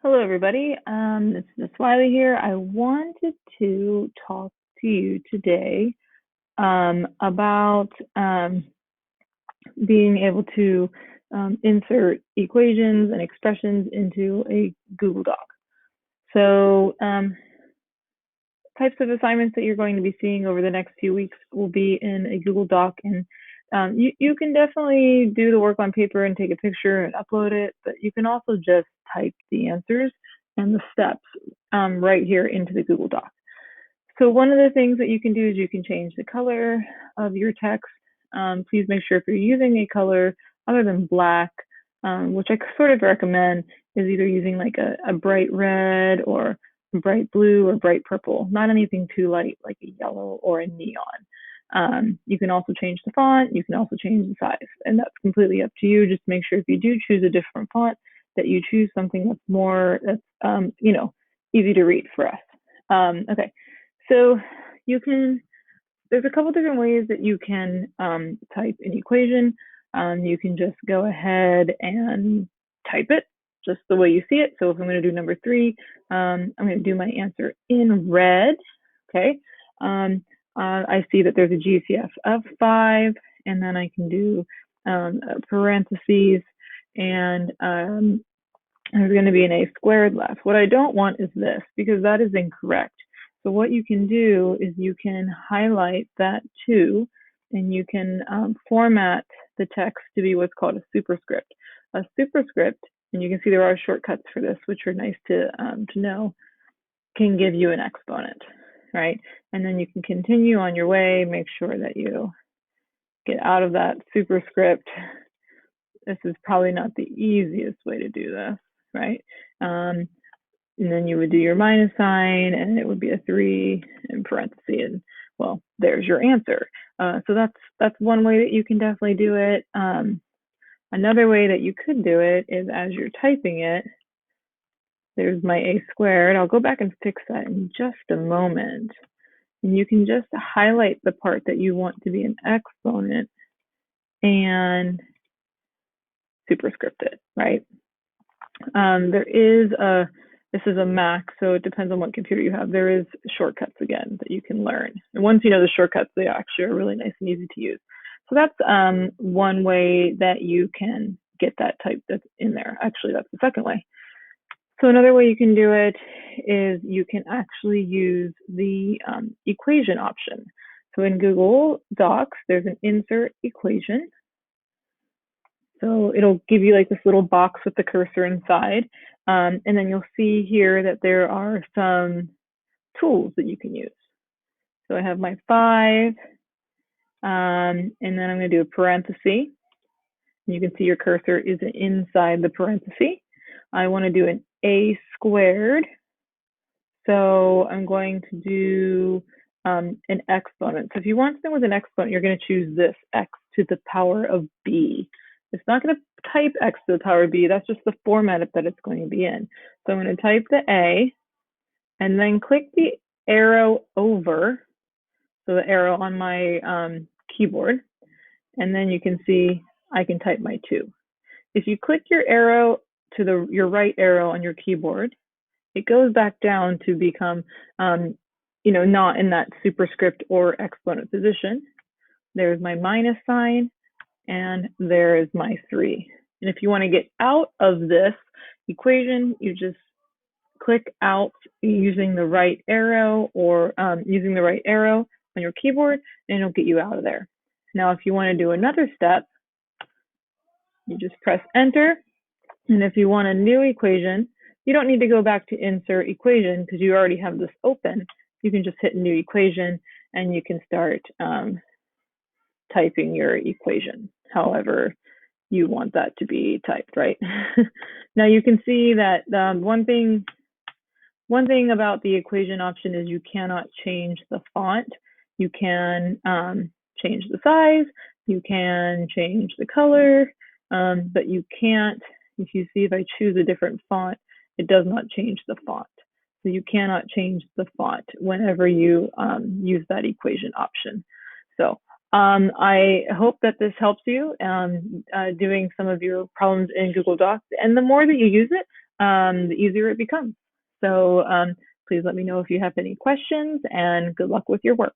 Hello, everybody. This is Miss Wiley here. I wanted to talk to you today about being able to insert equations and expressions into a Google Doc. So types of assignments that you're going to be seeing over the next few weeks will be in a Google Doc, and you can definitely do the work on paper and take a picture and upload it, but you can also just type the answers and the steps right here into the Google Doc. So one of the things that you can do is you can change the color of your text. Please make sure if you're using a color other than black, which I sort of recommend, is either using like a bright red or bright blue or bright purple, not anything too light like a yellow or a neon. You can also change the font, you can also change the size, and that's completely up to you. Just make sure if you do choose a different font that you choose something that's more, easy to read for us. Okay, so there's a couple different ways that you can type an equation. You can just go ahead and type it just the way you see it. So if I'm going to do number 3, I'm going to do my answer in red. Okay. I see that there's a GCF of 5, and then I can do parentheses, and there's going to be an a squared left. What I don't want is this, because that is incorrect. So what you can do is you can highlight that too, and you can format the text to be what's called a superscript. A superscript, and you can see there are shortcuts for this, which are nice to know, can give you an exponent, right? And then you can continue on your way, make sure that you get out of that superscript. This is probably not the easiest way to do this, right? And then you would do your minus sign, and it would be a 3 in parentheses, and well, there's your answer. So that's one way that you can definitely do it. Another way that you could do it is as you're typing it, there's my a squared. I'll go back and fix that in just a moment. And you can just highlight the part that you want to be an exponent and superscript it, right? This is a Mac, so it depends on what computer you have. There is shortcuts again that you can learn. And once you know the shortcuts, they actually are really nice and easy to use. So that's one way that you can get that type that's in there. Actually, that's the second way. So another way you can do it is you can actually use the equation option. So in Google Docs, there's an insert equation. So it'll give you like this little box with the cursor inside. And then you'll see here that there are some tools that you can use. So I have my 5, and then I'm going to do a parenthesis. You can see your cursor is inside the parenthesis. I want to do an a squared. So I'm going to do an exponent. So if you want something with an exponent, you're going to choose this, x to the power of b. It's not going to type x to the power of b. That's just the format that it's going to be in. So I'm going to type the a, and then click the arrow over, so the arrow on my keyboard, and then you can see I can type my 2. If you click your arrow to your right arrow on your keyboard, it goes back down to become, not in that superscript or exponent position. There's my minus sign, and there is my 3. And if you want to get out of this equation, you just click out using the right arrow, or using the right arrow on your keyboard, and it'll get you out of there. Now, if you want to do another step, you just press enter. And if you want a new equation, you don't need to go back to insert equation because you already have this open. You can just hit new equation, and you can start typing your equation however you want that to be typed, right? Now you can see that one thing about the equation option is you cannot change the font. You can change the size, you can change the color, but you can't, if you see if I choose a different font, it does not change the font. So you cannot change the font whenever you use that equation option. So I hope that this helps you doing some of your problems in Google Docs. And the more that you use it, the easier it becomes. So please let me know if you have any questions, and good luck with your work.